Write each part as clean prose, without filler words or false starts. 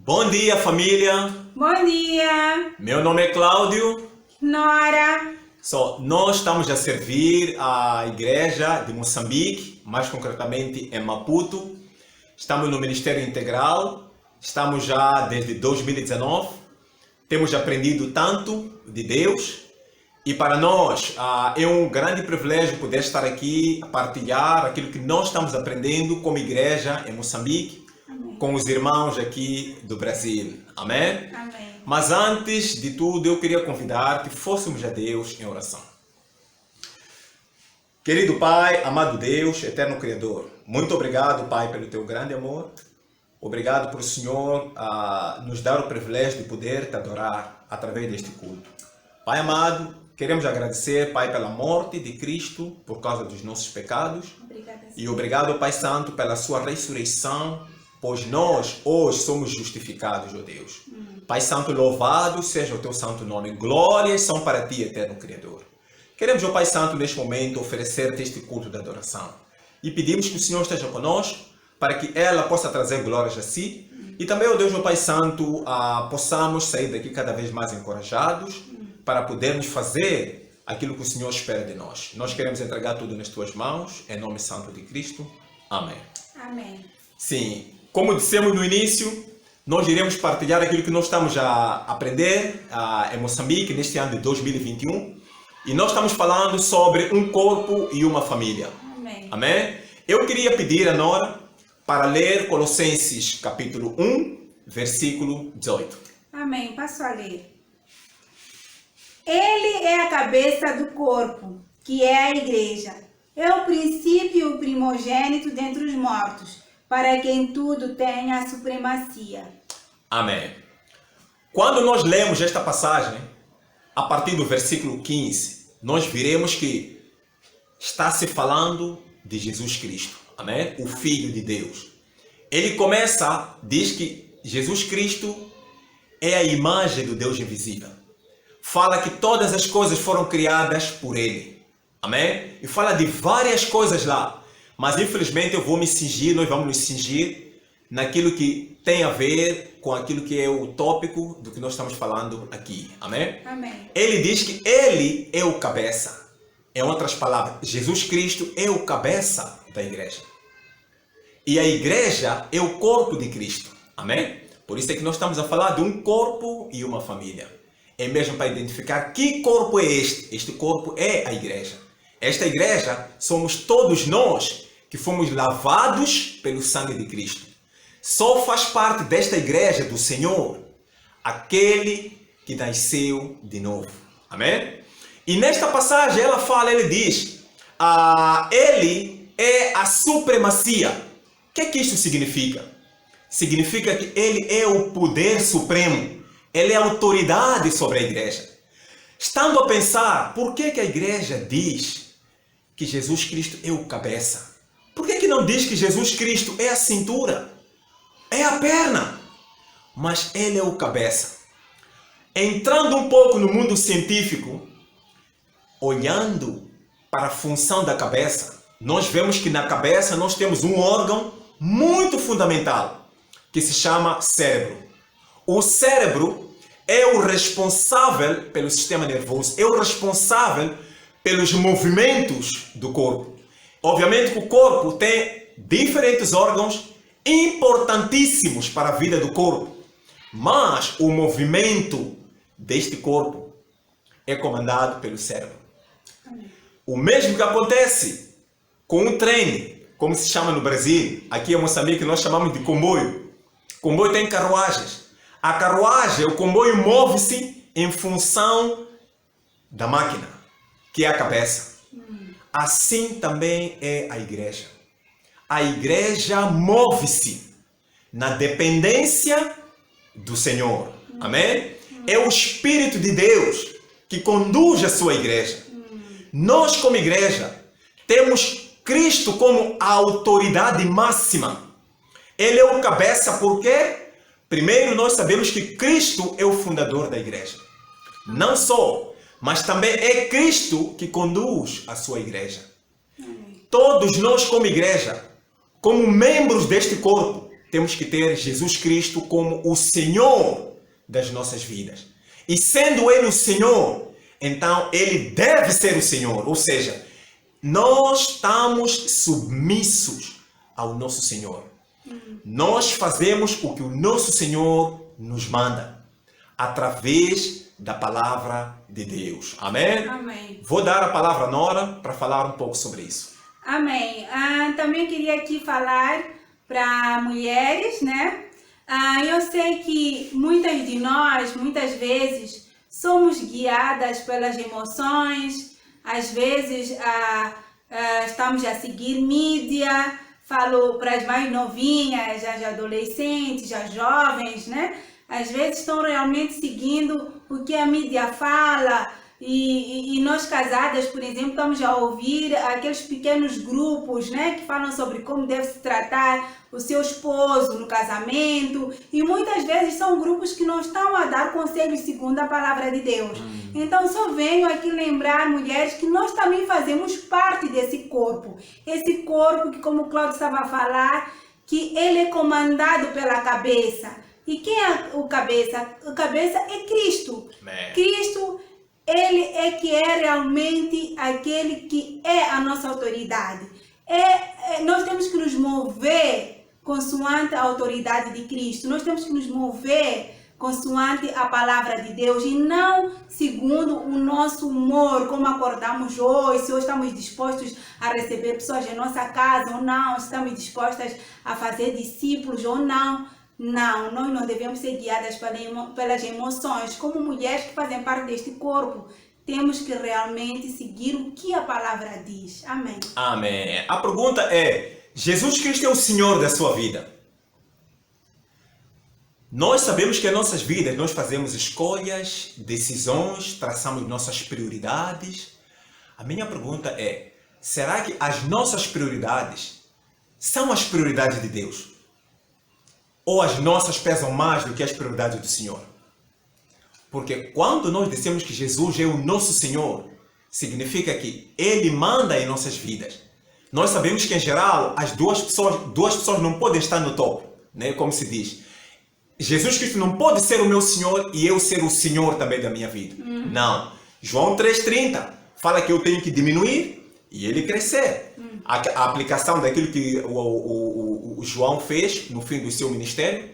Bom dia, família! Bom dia, Meu nome é Cláudio. Nora. Nós estamos a servir a igreja de Moçambique, mais concretamente em Maputo. Estamos no Ministério Integral, estamos já desde 2019. Temos aprendido tanto de Deus e para nós é um grande privilégio poder estar aqui a partilhar aquilo que nós estamos aprendendo como igreja em Moçambique, com os irmãos aqui do Brasil. Amém? Amém. Mas antes de tudo, eu queria convidar que fôssemos a Deus em oração. Querido Pai, amado Deus, eterno Criador, muito obrigado, Pai, pelo teu grande amor. Obrigado por o Senhor nos dar o privilégio de poder te adorar através deste culto. Pai amado, queremos agradecer, Pai, pela morte de Cristo por causa dos nossos pecados. Obrigada, Senhor. E obrigado, Pai Santo, pela sua ressurreição, pois nós hoje somos justificados, ó Deus. Pai Santo, louvado seja o teu santo nome. Glórias são para ti, eterno Criador. Queremos, ó Pai Santo, neste momento, oferecer-te este culto de adoração. E pedimos que o Senhor esteja conosco, para que ela possa trazer glórias a si. E também, ó Deus, ó Pai Santo, possamos sair daqui cada vez mais encorajados, para podermos fazer aquilo que o Senhor espera de nós. Nós queremos entregar tudo nas tuas mãos, em nome santo de Cristo. Amém. Amém. Sim, como dissemos no início, nós iremos partilhar aquilo que nós estamos a aprender em Moçambique neste ano de 2021. E nós estamos falando sobre um corpo e uma família. Amém. Amém? Eu queria pedir a Nora para ler Colossenses capítulo 1, versículo 18. Amém. Passo a ler. Ele é a cabeça do corpo, que é a igreja. É o princípio e o primogênito dentre os mortos, para que em tudo tenha a supremacia. Amém. Quando nós lemos esta passagem, a partir do versículo 15, nós veremos que está se falando de Jesus Cristo. Amém? O Filho de Deus. Ele diz que Jesus Cristo é a imagem do Deus invisível. Fala que todas as coisas foram criadas por Ele. Amém? E fala de várias coisas lá. Mas infelizmente nós vamos nos cingir naquilo que tem a ver com aquilo que é o tópico do que nós estamos falando aqui. Amém? Amém. Ele diz que Ele é o cabeça. Em outras palavras, Jesus Cristo é o cabeça da igreja. E a igreja é o corpo de Cristo. Amém? Por isso é que nós estamos a falar de um corpo e uma família. É mesmo para identificar que corpo é este. Este corpo é a igreja. Esta igreja somos todos nós que fomos lavados pelo sangue de Cristo. Só faz parte desta igreja do Senhor aquele que nasceu de novo. Amém? E nesta passagem ele diz, ele é a supremacia. O que é que isso significa? Significa que ele é o poder supremo. Ele é a autoridade sobre a igreja. Estando a pensar, por que a igreja diz que Jesus Cristo é o cabeça? Por que não diz que Jesus Cristo é a cintura? É a perna? Mas ele é o cabeça. Entrando um pouco no mundo científico, olhando para a função da cabeça, nós vemos que na cabeça nós temos um órgão muito fundamental, que se chama cérebro. O cérebro é o responsável pelo sistema nervoso, é o responsável pelos movimentos do corpo. Obviamente que o corpo tem diferentes órgãos importantíssimos para a vida do corpo, mas o movimento deste corpo é comandado pelo cérebro. Amém. O mesmo que acontece com o trem, como se chama no Brasil, aqui em Moçambique nós chamamos de comboio. O comboio tem carruagens. A carruagem, o comboio move-se em função da máquina, que é a cabeça. Assim também é a igreja. A igreja move-se na dependência do Senhor. Amém? É o Espírito de Deus que conduz a sua igreja. Nós, como igreja, temos Cristo como a autoridade máxima. Ele é o cabeça porque, primeiro, nós sabemos que Cristo é o fundador da igreja. Não só, mas também é Cristo que conduz a sua igreja. Todos nós, como igreja, como membros deste corpo, temos que ter Jesus Cristo como o Senhor das nossas vidas. E sendo Ele o Senhor, então Ele deve ser o Senhor. Ou seja, nós estamos submissos ao nosso Senhor. Nós fazemos o que o nosso Senhor nos manda, através da palavra de Deus. Amém? Amém. Vou dar a palavra a Nora para falar um pouco sobre isso. Amém. Também queria aqui falar para mulheres, né? Eu sei que muitas de nós, muitas vezes, somos guiadas pelas emoções, às vezes estamos a seguir mídia, falo para as mais novinhas, as adolescentes, as jovens, né? Às vezes estão realmente seguindo o que a mídia fala e nós casadas, por exemplo, estamos a ouvir aqueles pequenos grupos, né, que falam sobre como deve se tratar o seu esposo no casamento e muitas vezes são grupos que não estão a dar conselhos segundo a palavra de Deus. Então só venho aqui lembrar, mulheres, que nós também fazemos parte desse corpo. Esse corpo que, como o Cláudio estava a falar, que ele é comandado pela cabeça. E quem é o cabeça? O cabeça é Cristo. Cristo, ele é que é realmente aquele que é a nossa autoridade. Nós temos que nos mover consoante a autoridade de Cristo. Nós temos que nos mover consoante a palavra de Deus e não segundo o nosso humor, como acordamos hoje, se hoje estamos dispostos a receber pessoas em nossa casa ou não, se estamos dispostas a fazer discípulos ou não. Não, nós não devemos ser guiadas pelas emoções. Como mulheres que fazem parte deste corpo, temos que realmente seguir o que a palavra diz. Amém. Amém. A pergunta é, Jesus Cristo é o Senhor da sua vida? Nós sabemos que em nossas vidas nós fazemos escolhas, decisões, traçamos nossas prioridades. A minha pergunta é, será que as nossas prioridades são as prioridades de Deus? Ou as nossas pesam mais do que as prioridades do Senhor? Porque quando nós dizemos que Jesus é o nosso Senhor, significa que Ele manda em nossas vidas. Nós sabemos que, em geral, as duas pessoas não podem estar no topo, né? Como se diz. Jesus Cristo não pode ser o meu Senhor e eu ser o Senhor também da minha vida. Não. João 3,30 fala que eu tenho que diminuir e Ele crescer. A aplicação daquilo que o João fez no fim do seu ministério.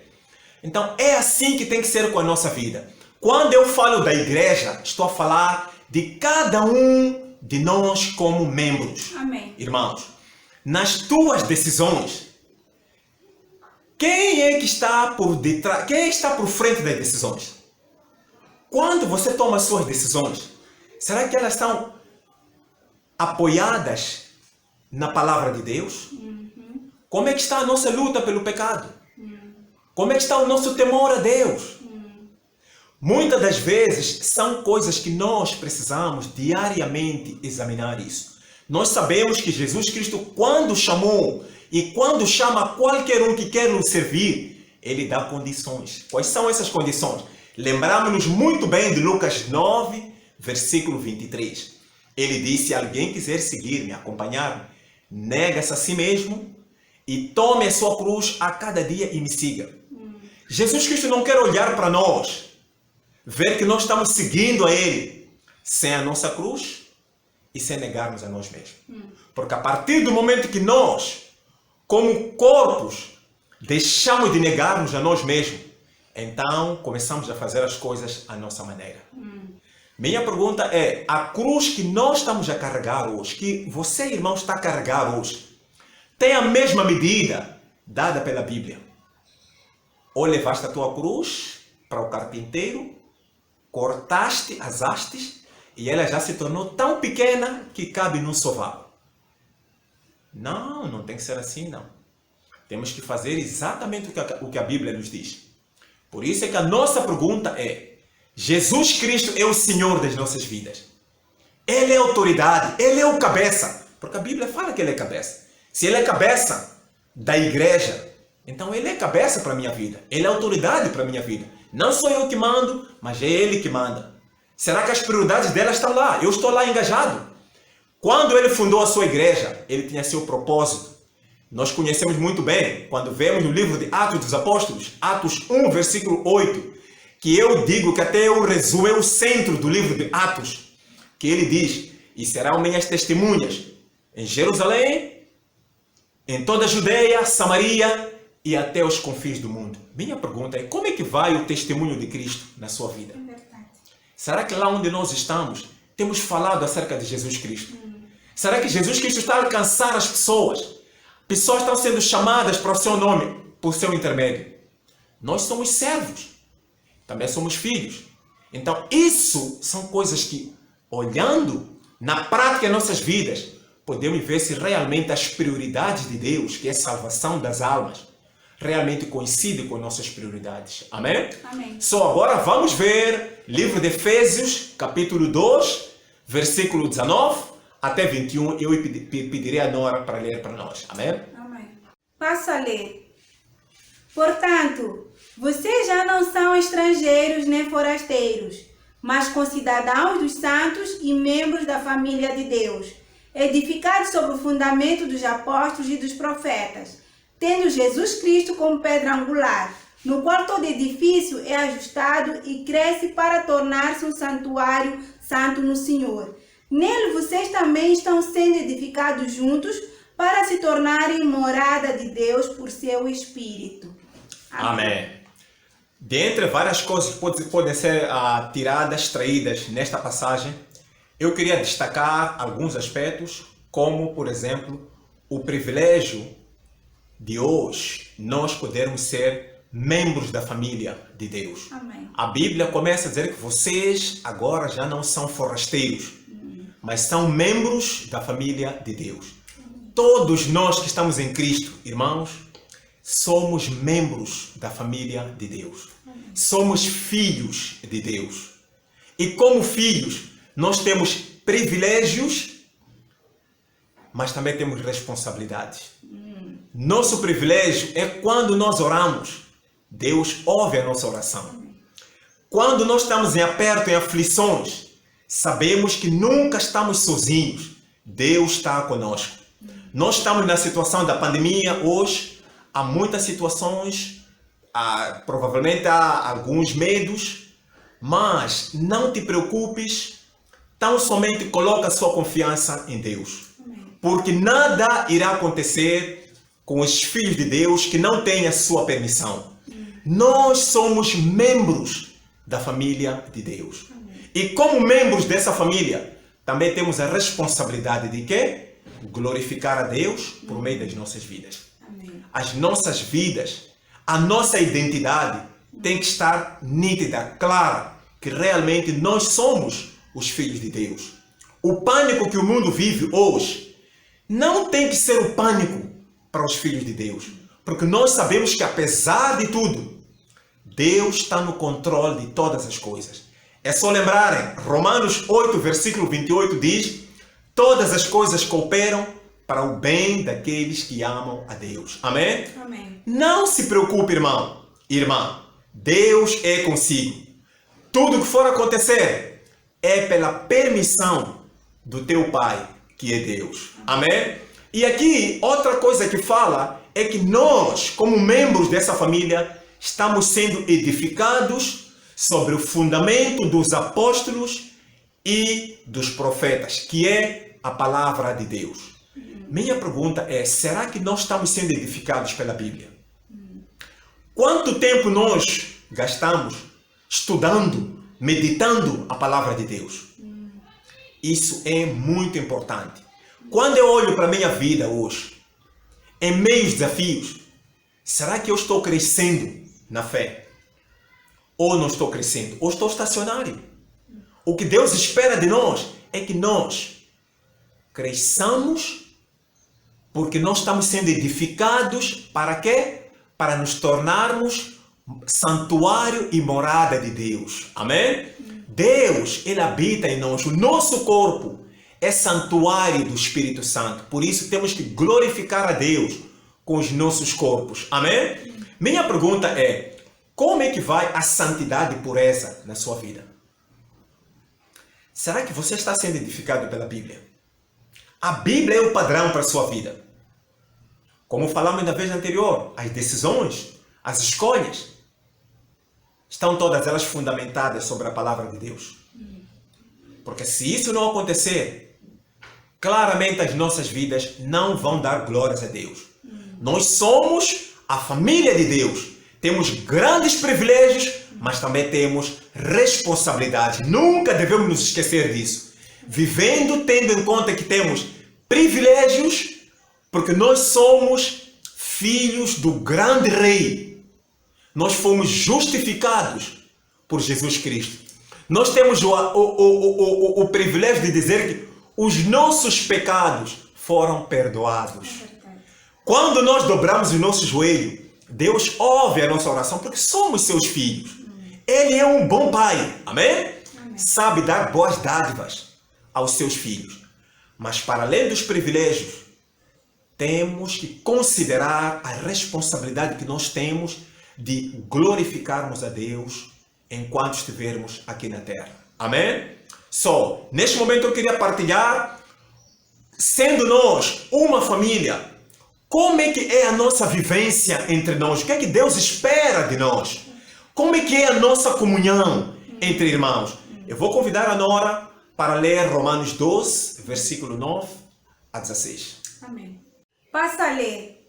Então, é assim que tem que ser com a nossa vida. Quando eu falo da igreja, estou a falar de cada um de nós como membros. Amém. Irmãos, nas tuas decisões, quem é que está por detrás? Quem está por frente das decisões? Quando você toma as suas decisões, será que elas estão apoiadas na palavra de Deus? Como é que está a nossa luta pelo pecado? Como é que está o nosso temor a Deus? Muitas das vezes são coisas que nós precisamos diariamente examinar isso. Nós sabemos que Jesus Cristo, quando chamou e quando chama qualquer um que quer nos servir, Ele dá condições. Quais são essas condições? Lembramos-nos muito bem de Lucas 9, versículo 23. Ele disse, se alguém quiser seguir-me, acompanhar-me, nega-se a si mesmo e tome a sua cruz a cada dia e me siga. Jesus Cristo não quer olhar para nós, ver que nós estamos seguindo a Ele sem a nossa cruz e sem negarmos a nós mesmos. Porque a partir do momento que nós, como corpos, deixamos de negarmos a nós mesmos, então começamos a fazer as coisas à nossa maneira. Minha pergunta é, a cruz que nós estamos a carregar hoje, que você, irmão, está a carregar hoje, tem a mesma medida dada pela Bíblia? Ou levaste a tua cruz para o carpinteiro, cortaste as hastes e ela já se tornou tão pequena que cabe num sovaco? Não, não tem que ser assim, não. Temos que fazer exatamente o que a Bíblia nos diz. Por isso é que a nossa pergunta é, Jesus Cristo é o Senhor das nossas vidas. Ele é a autoridade, Ele é o cabeça. Porque a Bíblia fala que Ele é cabeça. Se Ele é cabeça da igreja, então Ele é cabeça para a minha vida. Ele é autoridade para a minha vida. Não sou eu que mando, mas é Ele que manda. Será que as prioridades dela estão lá? Eu estou lá engajado. Quando Ele fundou a sua igreja, Ele tinha seu propósito Nós conhecemos muito bem, quando vemos no livro de Atos dos Apóstolos, Atos 1, versículo 8, que eu digo que até eu resumo, é o centro do livro de Atos, que ele diz, e serão minhas testemunhas em Jerusalém, em toda a Judeia, Samaria e até os confins do mundo. Minha pergunta é, como é que vai o testemunho de Cristo na sua vida? É verdade. Será que lá onde nós estamos, temos falado acerca de Jesus Cristo? Será que Jesus Cristo está a alcançar as pessoas? Pessoas estão sendo chamadas para o seu nome, por seu intermédio. Nós somos servos, também somos filhos. Então, isso são coisas que, olhando na prática em nossas vidas, podemos ver se realmente as prioridades de Deus, que é a salvação das almas, realmente coincidem com nossas prioridades. Amém? Amém. Só agora vamos ver livro de Efésios, capítulo 2, versículo 19 até 21. Eu pedirei a Nora para ler para nós. Amém? Amém. Passo a ler. Portanto, vocês já não são estrangeiros nem forasteiros, mas concidadãos dos santos e membros da família de Deus, edificados sobre o fundamento dos apóstolos e dos profetas, tendo Jesus Cristo como pedra angular, no qual todo edifício é ajustado e cresce para tornar-se um santuário santo no Senhor. Nele vocês também estão sendo edificados juntos para se tornarem morada de Deus por seu Espírito. Amém. Dentre várias coisas que podem ser tiradas, extraídas nesta passagem, eu queria destacar alguns aspectos, como, por exemplo, o privilégio de hoje nós podermos ser membros da família de Deus. Amém. A Bíblia começa a dizer que vocês agora já não são forasteiros, mas são membros da família de Deus. Todos nós que estamos em Cristo, irmãos, somos membros da família de Deus. Somos filhos de Deus. E como filhos, nós temos privilégios, mas também temos responsabilidades. Nosso privilégio é quando nós oramos, Deus ouve a nossa oração. Quando nós estamos em aperto, em aflições, sabemos que nunca estamos sozinhos. Deus está conosco. Nós estamos na situação da pandemia hoje. Há muitas situações, provavelmente há alguns medos, mas não te preocupes, tão somente coloca a sua confiança em Deus. Porque nada irá acontecer com os filhos de Deus que não tenham a sua permissão. Nós somos membros da família de Deus. E como membros dessa família, também temos a responsabilidade de quê? Glorificar a Deus por meio das nossas vidas. As nossas vidas, a nossa identidade tem que estar nítida, clara, que realmente nós somos os filhos de Deus. O pânico que o mundo vive hoje não tem que ser o pânico para os filhos de Deus, porque nós sabemos que apesar de tudo, Deus está no controle de todas as coisas. É só lembrarem, Romanos 8, versículo 28 diz: todas as coisas cooperam para o bem daqueles que amam a Deus. Amém? Amém. Não se preocupe, irmão, irmã. Deus é consigo. Tudo que for acontecer é pela permissão do teu Pai, que é Deus. Amém? E aqui, outra coisa que fala é que nós, como membros dessa família, estamos sendo edificados sobre o fundamento dos apóstolos e dos profetas, que é a palavra de Deus. Minha pergunta é, será que nós estamos sendo edificados pela Bíblia? Quanto tempo nós gastamos estudando, meditando a palavra de Deus? Isso é muito importante. Quando eu olho para a minha vida hoje, em meio aos desafios, será que eu estou crescendo na fé? Ou não estou crescendo? Ou estou estacionário? O que Deus espera de nós é que nós cresçamos, porque nós estamos sendo edificados para quê? Para nos tornarmos santuário e morada de Deus. Amém? Deus, Ele habita em nós. O nosso corpo é santuário do Espírito Santo. Por isso temos que glorificar a Deus com os nossos corpos. Amém? Minha pergunta é, como é que vai a santidade e pureza na sua vida? Será que você está sendo edificado pela Bíblia? A Bíblia é o padrão para a sua vida. Como falamos na vez anterior, as decisões, as escolhas, estão todas elas fundamentadas sobre a palavra de Deus. Porque se isso não acontecer, claramente as nossas vidas não vão dar glórias a Deus. Nós somos a família de Deus. Temos grandes privilégios, mas também temos responsabilidades. Nunca devemos nos esquecer disso. Vivendo tendo em conta que temos privilégios, porque nós somos filhos do grande Rei. Nós fomos justificados por Jesus Cristo. Nós temos o privilégio de dizer que os nossos pecados foram perdoados. Quando nós dobramos o nosso joelho, Deus ouve a nossa oração porque somos seus filhos. Ele é um bom pai, amém? Sabe dar boas dádivas aos seus filhos. Mas para além dos privilégios, temos que considerar a responsabilidade que nós temos de glorificarmos a Deus enquanto estivermos aqui na terra. Amém? Neste momento eu queria partilhar, sendo nós uma família, como é que é a nossa vivência entre nós? O que é que Deus espera de nós? Como é que é a nossa comunhão entre irmãos? Eu vou convidar a Nora para ler Romanos 12, versículo 9 a 16. Amém. Passo a ler.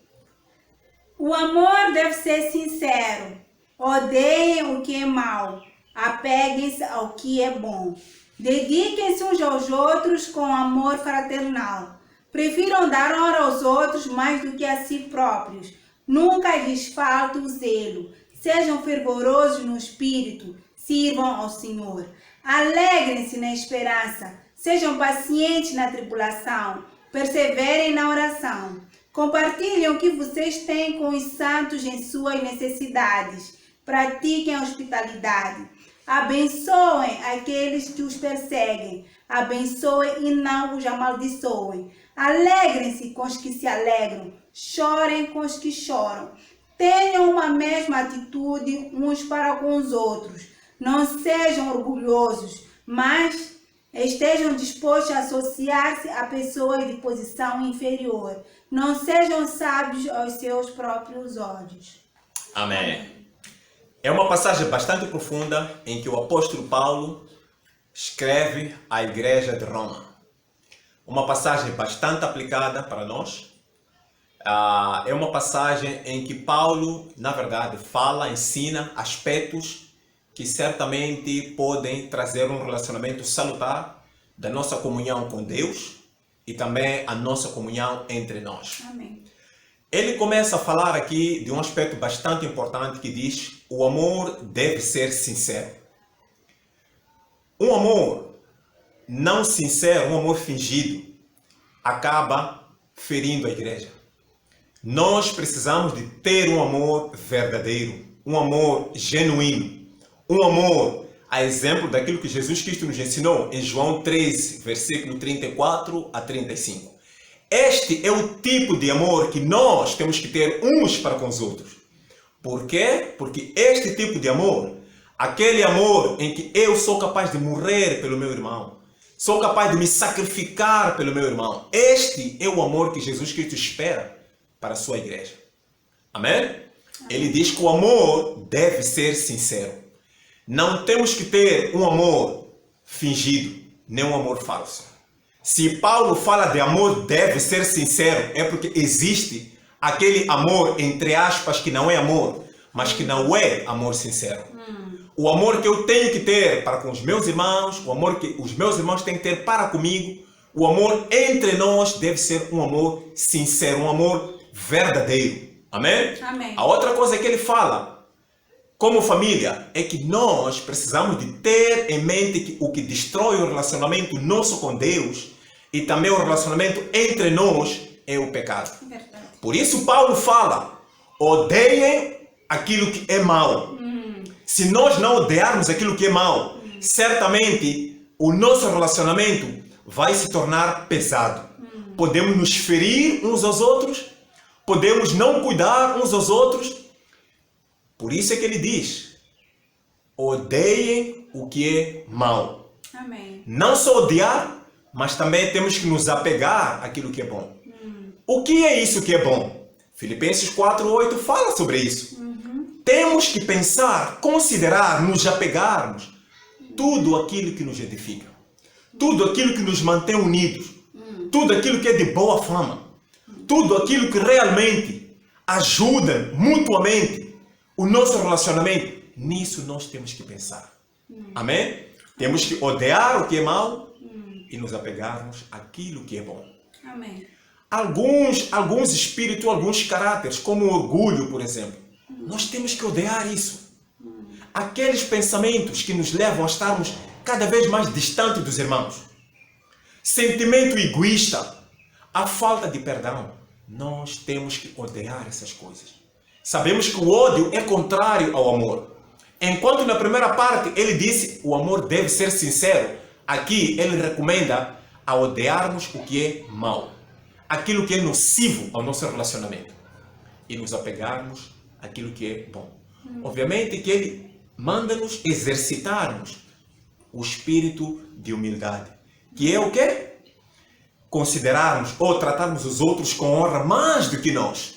O amor deve ser sincero. Odeiem o que é mau. Apeguem-se ao que é bom. Dediquem-se uns aos outros com amor fraternal. Prefiram dar honra aos outros mais do que a si próprios. Nunca lhes falte o zelo. Sejam fervorosos no espírito. Sirvam ao Senhor. Alegrem-se na esperança. Sejam pacientes na tribulação. Perseverem na oração. Compartilhem o que vocês têm com os santos em suas necessidades. Pratiquem a hospitalidade. Abençoem aqueles que os perseguem. Abençoem e não os amaldiçoem. Alegrem-se com os que se alegram. Chorem com os que choram. Tenham uma mesma atitude uns para com os outros. Não sejam orgulhosos, mas estejam dispostos a associar-se a pessoas de posição inferior. Não sejam sábios aos seus próprios olhos. Amém. É uma passagem bastante profunda em que o apóstolo Paulo escreve à igreja de Roma. Uma passagem bastante aplicada para nós. É uma passagem em que Paulo, na verdade, fala, ensina aspectos que certamente podem trazer um relacionamento salutar da nossa comunhão com Deus e também a nossa comunhão entre nós. Amém. Ele começa a falar aqui de um aspecto bastante importante que diz: o amor deve ser sincero. Um amor não sincero, um amor fingido, acaba ferindo a igreja. Nós precisamos de ter um amor verdadeiro, um amor genuíno, um amor a exemplo daquilo que Jesus Cristo nos ensinou em João 13, versículo 34 a 35. Este é o tipo de amor que nós temos que ter uns para com os outros. Por quê? Porque este tipo de amor, aquele amor em que eu sou capaz de morrer pelo meu irmão, sou capaz de me sacrificar pelo meu irmão, este é o amor que Jesus Cristo espera para a sua igreja. Amém? Ele diz que o amor deve ser sincero. Não temos que ter um amor fingido, nem um amor falso. Se Paulo fala de amor deve ser sincero, é porque existe aquele amor, entre aspas, que não é amor, mas que não é amor sincero. O amor que eu tenho que ter para com os meus irmãos, o amor que os meus irmãos têm que ter para comigo, o amor entre nós deve ser um amor sincero, um amor verdadeiro. Amém? Amém. A outra coisa que ele fala, como família, é que nós precisamos de ter em mente que o que destrói o relacionamento nosso com Deus e também o relacionamento entre nós é o pecado. Verdade. Por isso Paulo fala, odeiem aquilo que é mau. Se nós não odiarmos aquilo que é mau, certamente o nosso relacionamento vai se tornar pesado. Podemos nos ferir uns aos outros, podemos não cuidar uns aos outros. Por isso é que ele diz, odeiem o que é mau. Amém. Não só odiar, mas também temos que nos apegar àquilo que é bom. O que é isso que é bom? Filipenses 4:8 fala sobre isso. Temos que pensar, considerar, nos apegarmos tudo aquilo que nos edifica, tudo aquilo que nos mantém unidos, tudo aquilo que é de boa fama, tudo aquilo que realmente ajuda mutuamente o nosso relacionamento. Nisso nós temos que pensar. Amém? Temos que odiar o que é mau e nos apegarmos àquilo que é bom. Amém. Alguns espíritos, alguns caráteres, como o orgulho, por exemplo, nós temos que odiar isso. Aqueles pensamentos que nos levam a estarmos cada vez mais distantes dos irmãos. Sentimento egoísta, a falta de perdão. Nós temos que odiar essas coisas. Sabemos que o ódio é contrário ao amor. Enquanto na primeira parte ele disse o amor deve ser sincero, aqui ele recomenda a odiarmos o que é mau, aquilo que é nocivo ao nosso relacionamento e nos apegarmos àquilo que é bom. Obviamente que ele manda-nos exercitarmos o espírito de humildade, que é o quê? Considerarmos ou tratarmos os outros com honra mais do que nós.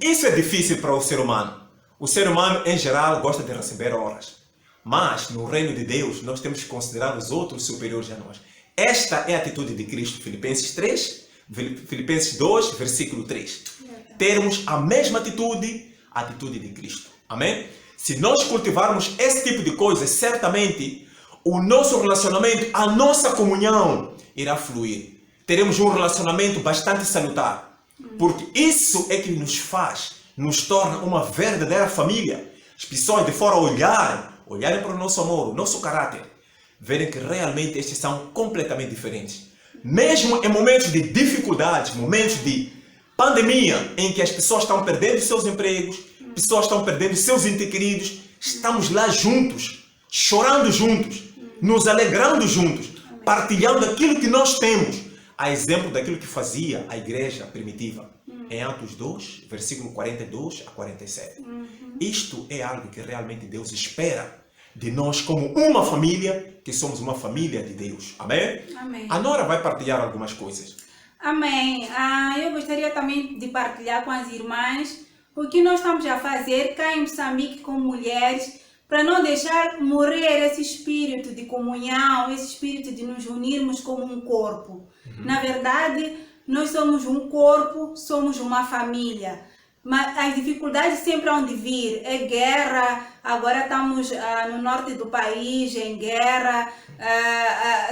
Isso é difícil para o ser humano. O ser humano, em geral, gosta de receber honras. Mas, no reino de Deus, nós temos que considerar os outros superiores a nós. Esta é a atitude de Cristo. Filipenses 2, versículo 3. Termos a mesma atitude, a atitude de Cristo. Amém? Se nós cultivarmos esse tipo de coisas, certamente o nosso relacionamento, a nossa comunhão irá fluir. Teremos um relacionamento bastante salutar. Porque isso é que nos torna uma verdadeira família. As pessoas de fora olharem para o nosso amor, o nosso caráter, verem que realmente estes são completamente diferentes. Mesmo em momentos de dificuldades, momentos de pandemia, em que as pessoas estão perdendo seus empregos, pessoas estão perdendo seus entes queridos, estamos lá juntos, chorando juntos, nos alegrando juntos, partilhando aquilo que nós temos, a exemplo daquilo que fazia a igreja primitiva. Em Atos 2, versículo 42 a 47. Isto é algo que realmente Deus espera de nós como uma família, que somos uma família de Deus. Amém? Amém. A Nora vai partilhar algumas coisas. Amém. Eu gostaria também de partilhar com as irmãs o que nós estamos a fazer cá em Moçambique como mulheres, para não deixar morrer esse espírito de comunhão, esse espírito de nos unirmos como um corpo. Na verdade, nós somos um corpo, somos uma família. Mas as dificuldades sempre hão de vir. É guerra, agora estamos no norte do país, em guerra,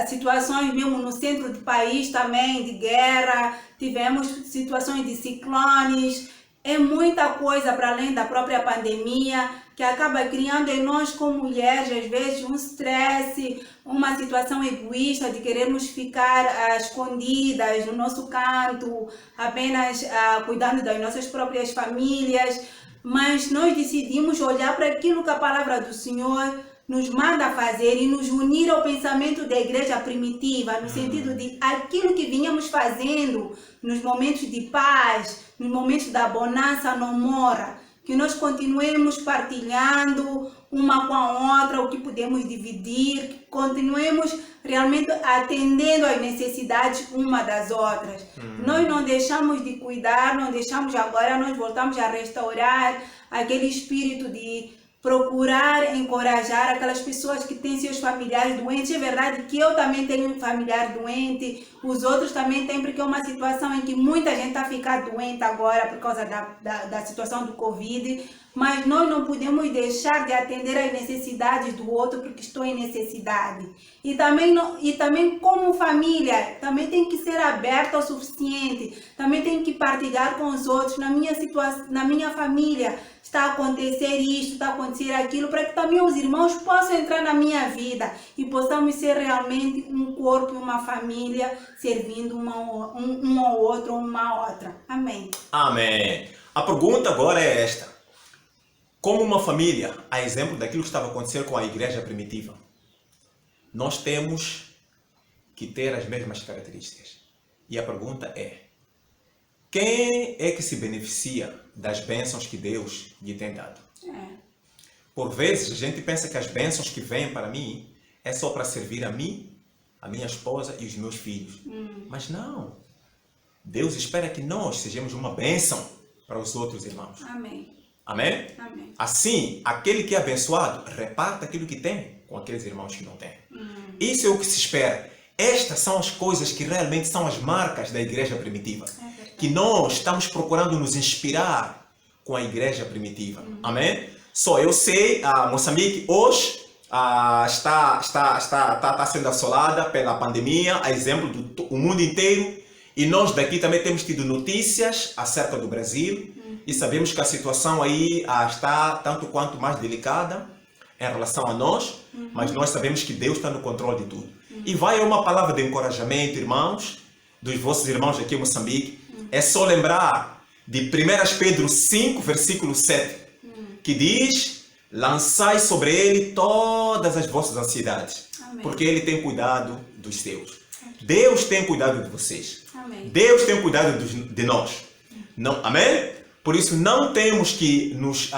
situações mesmo no centro do país também de guerra, tivemos situações de ciclones. É muita coisa para além da própria pandemia que acaba criando em nós como mulheres, às vezes, um estresse, uma situação egoísta de querermos ficar escondidas no nosso canto, apenas cuidando das nossas próprias famílias. Mas nós decidimos olhar para aquilo que a palavra do Senhor nos manda fazer e nos unir ao pensamento da igreja primitiva, no sentido de aquilo que vinhamos fazendo nos momentos de paz, nos momentos da bonança não morra, que nós continuemos partilhando uma com a outra o que podemos dividir, que continuemos realmente atendendo às necessidades uma das outras. Nós não deixamos de cuidar, não deixamos agora, nós voltamos a restaurar aquele espírito de procurar encorajar aquelas pessoas que têm seus familiares doentes. É verdade que eu também tenho um familiar doente, os outros também têm, porque é uma situação em que muita gente está ficando doente agora por causa da situação do Covid, mas nós não podemos deixar de atender às necessidades do outro porque estou em necessidade. E também como família, também tem que ser aberta o suficiente, também tem que partilhar com os outros, na minha família, está a acontecer isto, está a acontecer aquilo, para que também os irmãos possam entrar na minha vida e possamos ser realmente um corpo e uma família, servindo um ao outro, uma à outra. Amém. Amém. A pergunta agora é esta. Como uma família, a exemplo daquilo que estava acontecendo com a igreja primitiva, nós temos que ter as mesmas características. E a pergunta é: quem é que se beneficia das bênçãos que Deus lhe tem dado? Por vezes a gente pensa que as bênçãos que vêm para mim é só para servir a mim, a minha esposa e os meus filhos. Mas não. Deus espera que nós sejamos uma bênção para os outros irmãos. Amém. Amém? Amém. Assim, aquele que é abençoado, reparta aquilo que tem com aqueles irmãos que não têm. Isso é o que se espera. Estas são as coisas que realmente são as marcas da igreja primitiva. Que nós estamos procurando nos inspirar com a igreja primitiva. Amém? Só eu sei, Moçambique hoje está sendo assolada pela pandemia, a exemplo do mundo inteiro. E nós daqui também temos tido notícias acerca do Brasil. E sabemos que a situação aí está tanto quanto mais delicada em relação a nós. Mas nós sabemos que Deus está no controle de tudo. E vai uma palavra de encorajamento, irmãos, dos vossos irmãos aqui em Moçambique. É só lembrar de 1 Pedro 5, versículo 7, que diz: lançai sobre ele todas as vossas ansiedades, porque ele tem cuidado dos seus. Deus tem cuidado de vocês. Amém. Deus tem cuidado de nós. Não, amém? Por isso não temos que nos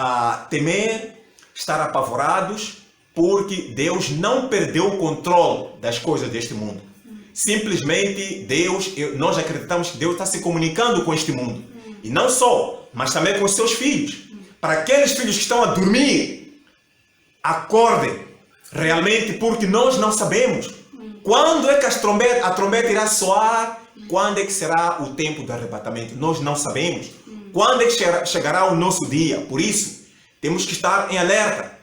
temer, estar apavorados, porque Deus não perdeu o controle das coisas deste mundo. Simplesmente nós acreditamos que Deus está se comunicando com este mundo. E não só, mas também com os seus filhos. Para aqueles filhos que estão a dormir, acordem realmente, porque nós não sabemos quando é que a trombeta irá soar, quando é que será o tempo do arrebatamento. Nós não sabemos quando é que chegará o nosso dia. Por isso, temos que estar em alerta.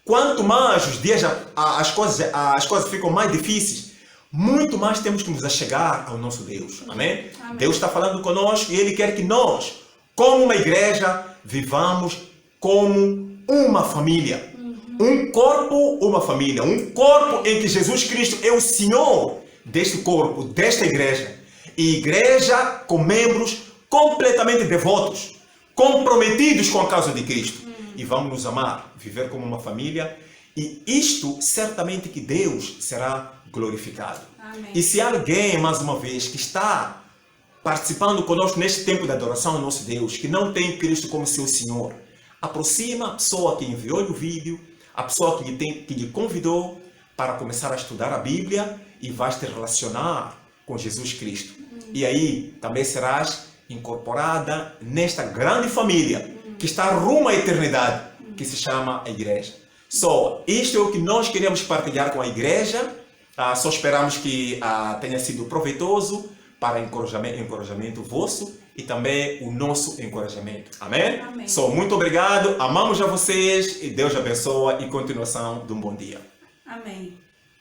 Quanto mais os dias, as coisas ficam mais difíceis, muito mais temos que nos achegar ao nosso Deus. Amém? Amém. Deus está falando conosco e Ele quer que nós, como uma igreja, vivamos como uma família. Um corpo, uma família. Um corpo em que Jesus Cristo é o Senhor deste corpo, desta igreja. E igreja com membros completamente devotos, comprometidos com a causa de Cristo. E vamos nos amar, viver como uma família. E isto, certamente que Deus será glorificado. Amém. E se alguém, mais uma vez, que está participando conosco neste tempo de adoração ao nosso Deus, que não tem Cristo como seu Senhor, aproxima a pessoa que enviou-lhe o vídeo, a pessoa que lhe convidou para começar a estudar a Bíblia e vais te relacionar com Jesus Cristo. E aí também serás incorporada nesta grande família que está rumo à eternidade, que se chama a igreja. Só isto é o que nós queremos partilhar com a igreja. Só esperamos que tenha sido proveitoso para encorajamento vosso e também o nosso encorajamento. Amém? Amém. Só muito obrigado, amamos a vocês e Deus abençoe e continuação de um bom dia. Amém.